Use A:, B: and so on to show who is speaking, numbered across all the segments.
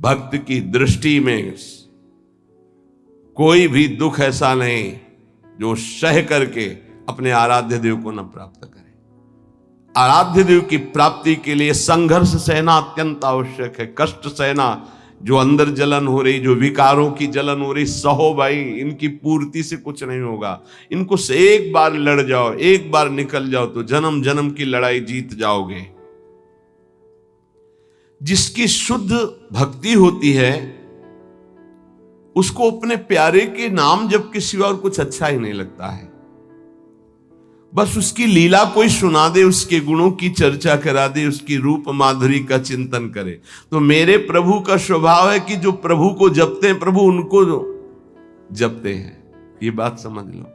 A: भक्त की दृष्टि में कोई भी दुख ऐसा नहीं जो सह करके अपने आराध्य देव को न प्राप्त करे। आराध्य देव की प्राप्ति के लिए संघर्ष सहना अत्यंत आवश्यक है। कष्ट सहना, जो अंदर जलन हो रही, जो विकारों की जलन हो रही, सहो भाई, इनकी पूर्ति से कुछ नहीं होगा। इनको से एक बार लड़ जाओ, एक बार निकल जाओ तो जन्म जन्म की लड़ाई जीत जाओगे। जिसकी शुद्ध भक्ति होती है उसको अपने प्यारे के नाम जप के सिवा और कुछ अच्छा ही नहीं लगता है। बस उसकी लीला कोई सुना दे, उसके गुणों की चर्चा करा दे, उसकी रूप माधुरी का चिंतन करे। तो मेरे प्रभु का स्वभाव है कि जो प्रभु को जपते हैं प्रभु उनको जपते हैं। ये बात समझ लो।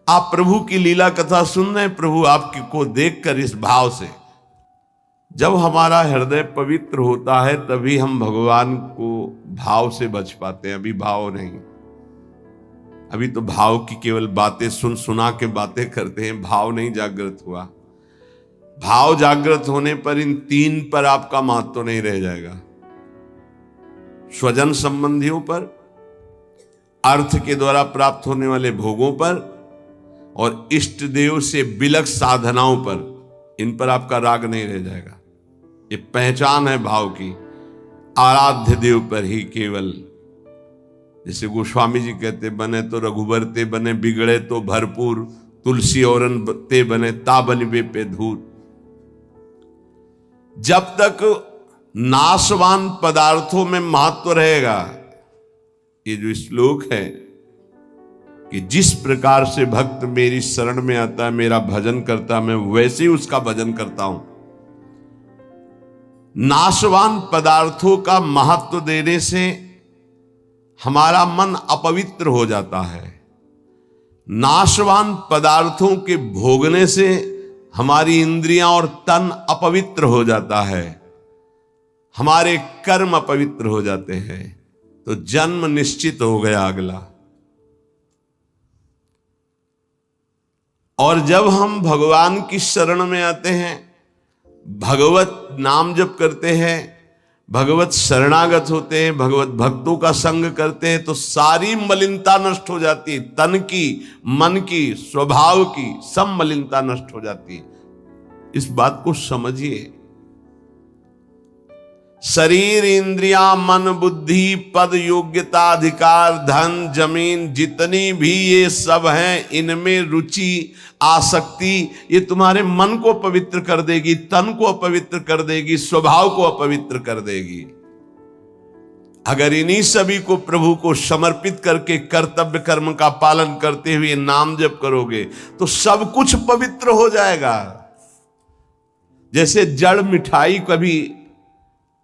A: आप प्रभु की लीला कथा सुन रहे हैं, प्रभु आपको देखकर इस भाव से, जब हमारा हृदय पवित्र होता है तभी हम भगवान को भाव से बच पाते हैं। अभी भाव नहीं, अभी तो भाव की केवल बातें सुना के बातें करते हैं, भाव नहीं जागृत हुआ। भाव जागृत होने पर इन तीन पर आपका महत्व नहीं रह जाएगा। स्वजन संबंधियों पर, अर्थ के द्वारा प्राप्त होने वाले भोगों पर और इष्ट देव से बिलक साधनाओं पर, इन पर आपका राग नहीं रह जाएगा। ये पहचान है भाव की। आराध्य देव पर ही केवल, जैसे गोस्वामी जी कहते, बने तो रघुबर ते बने, बिगड़े तो भरपूर, तुलसी औरन ते बने, ताबनिबे पे धूर। जब तक नाशवान पदार्थों में महत्व रहेगा, ये जो श्लोक है कि जिस प्रकार से भक्त मेरी शरण में आता है, मेरा भजन करता है, मैं वैसे ही उसका भजन करता हूं। नाशवान पदार्थों का महत्व देने से हमारा मन अपवित्र हो जाता है। नाशवान पदार्थों के भोगने से हमारी इंद्रियां और तन अपवित्र हो जाता है, हमारे कर्म अपवित्र हो जाते हैं। तो जन्म निश्चित हो गया अगला। और जब हम भगवान की शरण में आते हैं, भगवत नाम जप करते हैं, भगवत शरणागत होते हैं, भगवत भक्तों का संग करते हैं, तो सारी मलिनता नष्ट हो जाती है। तन की, मन की, स्वभाव की सब मलिनता नष्ट हो जाती है। इस बात को समझिए। शरीर, इंद्रिया, मन, बुद्धि, पद, योग्यता, अधिकार, धन, जमीन, जितनी भी ये सब हैं, इनमें रुचि, आसक्ति, ये तुम्हारे मन को पवित्र कर देगी, तन को अपवित्र कर देगी, स्वभाव को अपवित्र कर देगी। अगर इन्हीं सभी को प्रभु को समर्पित करके कर्तव्य कर्म का पालन करते हुए नाम जप करोगे तो सब कुछ पवित्र हो जाएगा। जैसे जड़ मिठाई कभी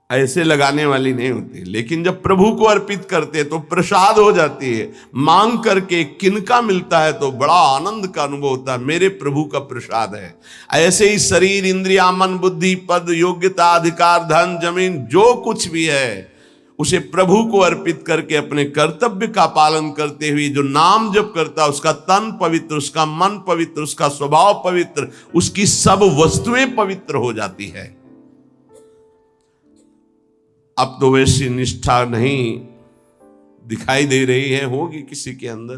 A: ऐसे लगाने वाली नहीं होती, लेकिन जब प्रभु को अर्पित करते तो प्रसाद हो जाती है। मांग करके किनका मिलता है तो बड़ा आनंद का अनुभव होता है, मेरे प्रभु का प्रसाद है। ऐसे ही शरीर, इंद्रिया, मन, बुद्धि, पद, योग्यता, अधिकार, धन, जमीन, जो कुछ भी है उसे प्रभु को अर्पित करके अपने कर्तव्य का पालन करते हुए जो नाम जप करता है, उसका तन पवित्र, उसका मन पवित्र, उसका स्वभाव पवित्र, उसकी सब वस्तुएं पवित्र हो जाती है। अब तो वैसी निष्ठा नहीं दिखाई दे रही है, होगी किसी के अंदर।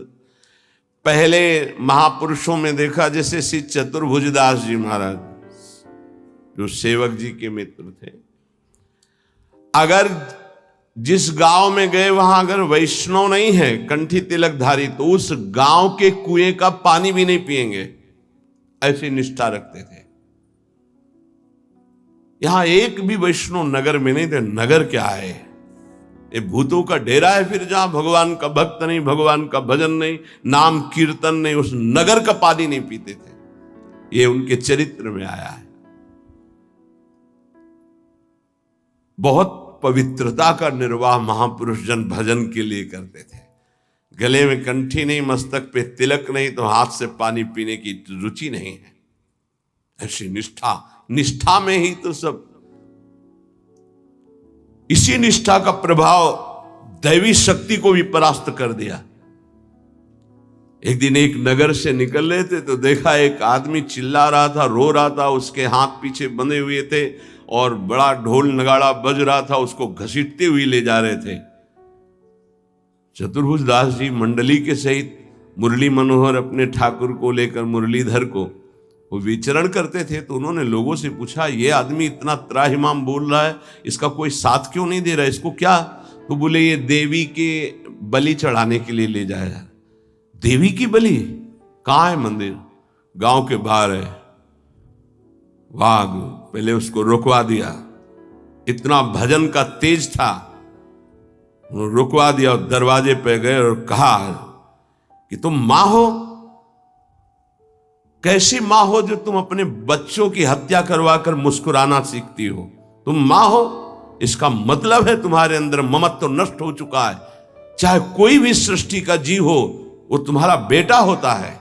A: पहले महापुरुषों में देखा, जैसे श्री चतुर्भुजदास जी महाराज जो सेवक जी के मित्र थे, अगर जिस गांव में गए वहां अगर वैष्णव नहीं है, कंठी तिलकधारी, तो उस गांव के कुएं का पानी भी नहीं पिएंगे, ऐसी निष्ठा रखते थे। यहां एक भी वैष्णव नगर में नहीं थे। नगर क्या है, ये भूतों का डेरा है। फिर जहां भगवान का भक्त नहीं, भगवान का भजन नहीं, नाम कीर्तन नहीं, उस नगर का पानी नहीं पीते थे। ये उनके चरित्र में आया है। बहुत पवित्रता का निर्वाह महापुरुष जन भजन के लिए करते थे। गले में कंठी नहीं, मस्तक पे तिलक नहीं, तो हाथ से पानी पीने की रुचि नहीं है। ऐसी निष्ठा में ही तो सब। इसी निष्ठा का प्रभाव दैवी शक्ति को भी परास्त कर दिया। एक दिन एक नगर से निकल रहे थे तो देखा एक आदमी चिल्ला रहा था, रो रहा था, उसके हाथ पीछे बंधे हुए थे और बड़ा ढोल नगाड़ा बज रहा था, उसको घसीटते हुए ले जा रहे थे। चतुर्भुज दास जी मंडली के सहित मुरली मनोहर अपने ठाकुर को लेकर, मुरलीधर को, वो विचरण करते थे। तो उन्होंने लोगों से पूछा, ये आदमी इतना त्राहिमाम बोल रहा है, इसका कोई साथ क्यों नहीं दे रहा है, इसको क्या? तो बोले ये देवी के बलि चढ़ाने के लिए ले जाया जा रहा। देवी की बलि? कहाँ है मंदिर? गांव के बाहर है। वाह, पहले उसको रुकवा दिया, इतना भजन का तेज था, रुकवा दिया और दरवाजे पे गए और कहा कि तुम मां हो? कैसी मां हो जो तुम अपने बच्चों की हत्या करवाकर मुस्कुराना सीखती हो? तुम मां हो, इसका मतलब है तुम्हारे अंदर ममत्व तो नष्ट हो चुका है। चाहे कोई भी सृष्टि का जीव हो, वो तुम्हारा बेटा होता है।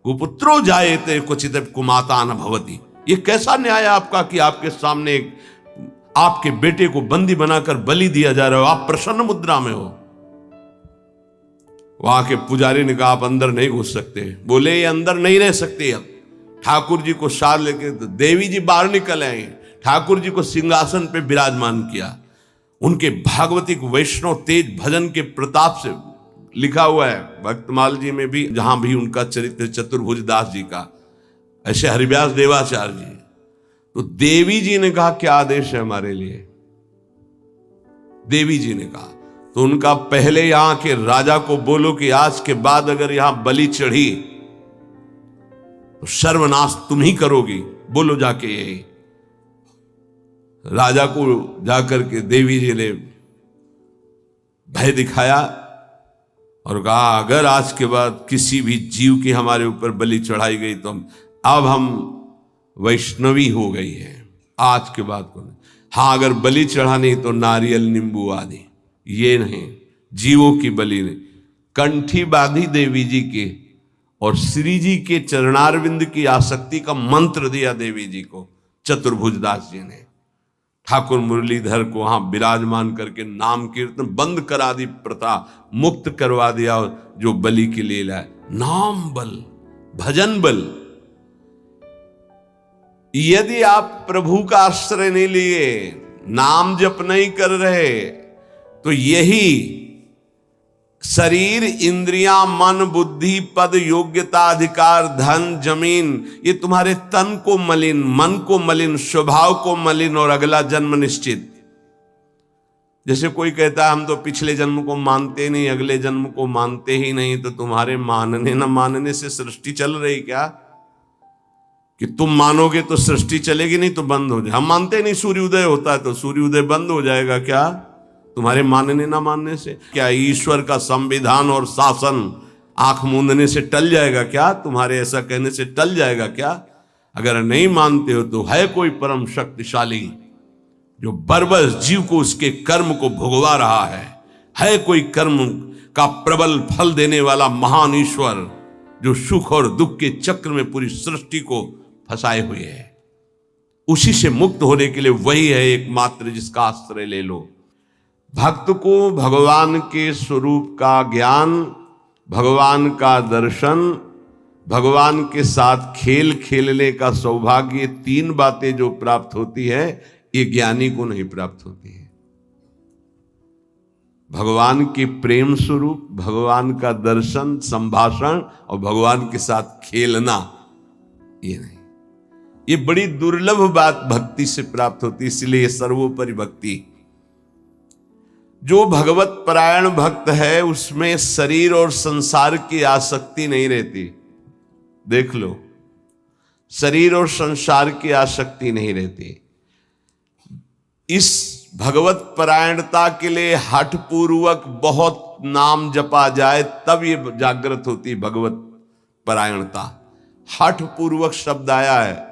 A: कुपुत्रो जायते क्वचित कुमाता न भवति। ये कैसा न्याय आपका कि आपके सामने आपके बेटे को बंदी बनाकर बलि दिया जा रहा हो, आप प्रसन्न मुद्रा में हो। वहां के पुजारी ने कहा, आप अंदर नहीं घुस सकते। बोले ये अंदर नहीं रह सकते। अब ठाकुर जी को साथ लेके तो देवी जी बाहर निकल आए, ठाकुर जी को सिंहासन पे विराजमान किया। उनके भागवतिक वैष्णव तेज भजन के प्रताप से लिखा हुआ है भक्तमाल जी में भी, जहां भी उनका चरित्र चतुर्भुज दास जी का, ऐसे हरिव्यास देवाचार्य जी। तो देवी जी ने कहा, क्या आदेश है हमारे लिए? देवी जी ने कहा, तो उनका पहले यहां के राजा को बोलो कि आज के बाद अगर यहां बलि चढ़ी तो सर्वनाश तुम ही करोगी। बोलो जाके यही। राजा को जाकर के देवी जी ने भय दिखाया और कहा, अगर आज के बाद किसी भी जीव की हमारे ऊपर बलि चढ़ाई गई तो अब हम वैष्णवी हो गई है, आज के बाद को नहीं। हाँ, अगर बलि चढ़ानी तो नारियल नींबू आदि, ये नहीं, जीवों की बलि नहीं। कंठी बांधी देवी जी के और श्री जी के चरणारविंद की आसक्ति का मंत्र दिया देवी जी को चतुर्भुज दास जी ने। ठाकुर मुरलीधर को वहां विराजमान करके नाम कीर्तन बंद करा दी, प्रथा मुक्त करवा दिया। जो बलि के लिए लाए, नाम बल, भजन बल। यदि आप प्रभु का आश्रय नहीं लिए, नाम जप नहीं कर रहे, तो यही शरीर, इंद्रियां, मन, बुद्धि, पद, योग्यता, अधिकार, धन, जमीन, ये तुम्हारे तन को मलिन, मन को मलिन, स्वभाव को मलिन और अगला जन्म निश्चित। जैसे कोई कहता है हम तो पिछले जन्म को मानते नहीं, अगले जन्म को मानते ही नहीं, तो तुम्हारे मानने न मानने से सृष्टि चल रही क्या? कि तुम मानोगे तो सृष्टि चलेगी, नहीं तो बंद हो जाए। हम मानते नहीं सूर्य उदय होता है, तो सूर्य उदय बंद हो जाएगा क्या तुम्हारे मानने ना मानने से? क्या ईश्वर का संविधान और शासन आंख मूंदने से टल जाएगा क्या? तुम्हारे ऐसा कहने से टल जाएगा क्या? अगर नहीं मानते हो तो है कोई परम शक्तिशाली जो बरबस जीव को उसके कर्म को भुगवा रहा है कोई कर्म का प्रबल फल देने वाला महान ईश्वर जो सुख और दुख के चक्र में पूरी सृष्टि को फंसाए हुए है। उसी से मुक्त होने के लिए वही है एकमात्र जिसका आश्रय ले लो। भक्त को भगवान के स्वरूप का ज्ञान, भगवान का दर्शन, भगवान के साथ खेल खेलने का सौभाग्य, तीन बातें जो प्राप्त होती है, ये ज्ञानी को नहीं प्राप्त होती है। भगवान के प्रेम स्वरूप, भगवान का दर्शन, संभाषण और भगवान के साथ खेलना, ये नहीं। ये बड़ी दुर्लभ बात भक्ति से प्राप्त होती, इसलिए सर्वोपरि भक्ति। जो भगवत परायण भक्त है उसमें शरीर और संसार की आसक्ति नहीं रहती। देख लो, शरीर और संसार की आसक्ति नहीं रहती। इस भगवत परायणता के लिए हठ पूर्वक बहुत नाम जपा जाए तब ये जागृत होती भगवत परायणता। हठ पूर्वक शब्द आया है।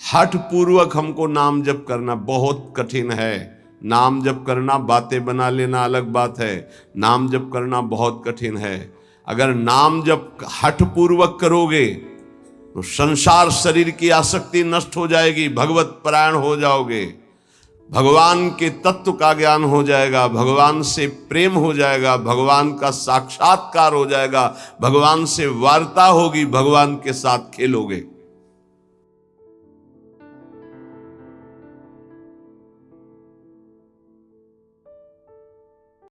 A: हठ पूर्वक हमको नाम जप करना बहुत कठिन है। नाम जप करना, बातें बना लेना अलग बात है, नाम जप करना बहुत कठिन है। अगर नाम जप हठ पूर्वक करोगे तो संसार शरीर की आसक्ति नष्ट हो जाएगी, भगवत परायण हो जाओगे, भगवान के तत्व का ज्ञान हो जाएगा, भगवान से प्रेम हो जाएगा, भगवान का साक्षात्कार हो जाएगा, भगवान से वार्ता होगी, भगवान के साथ खेलोगे।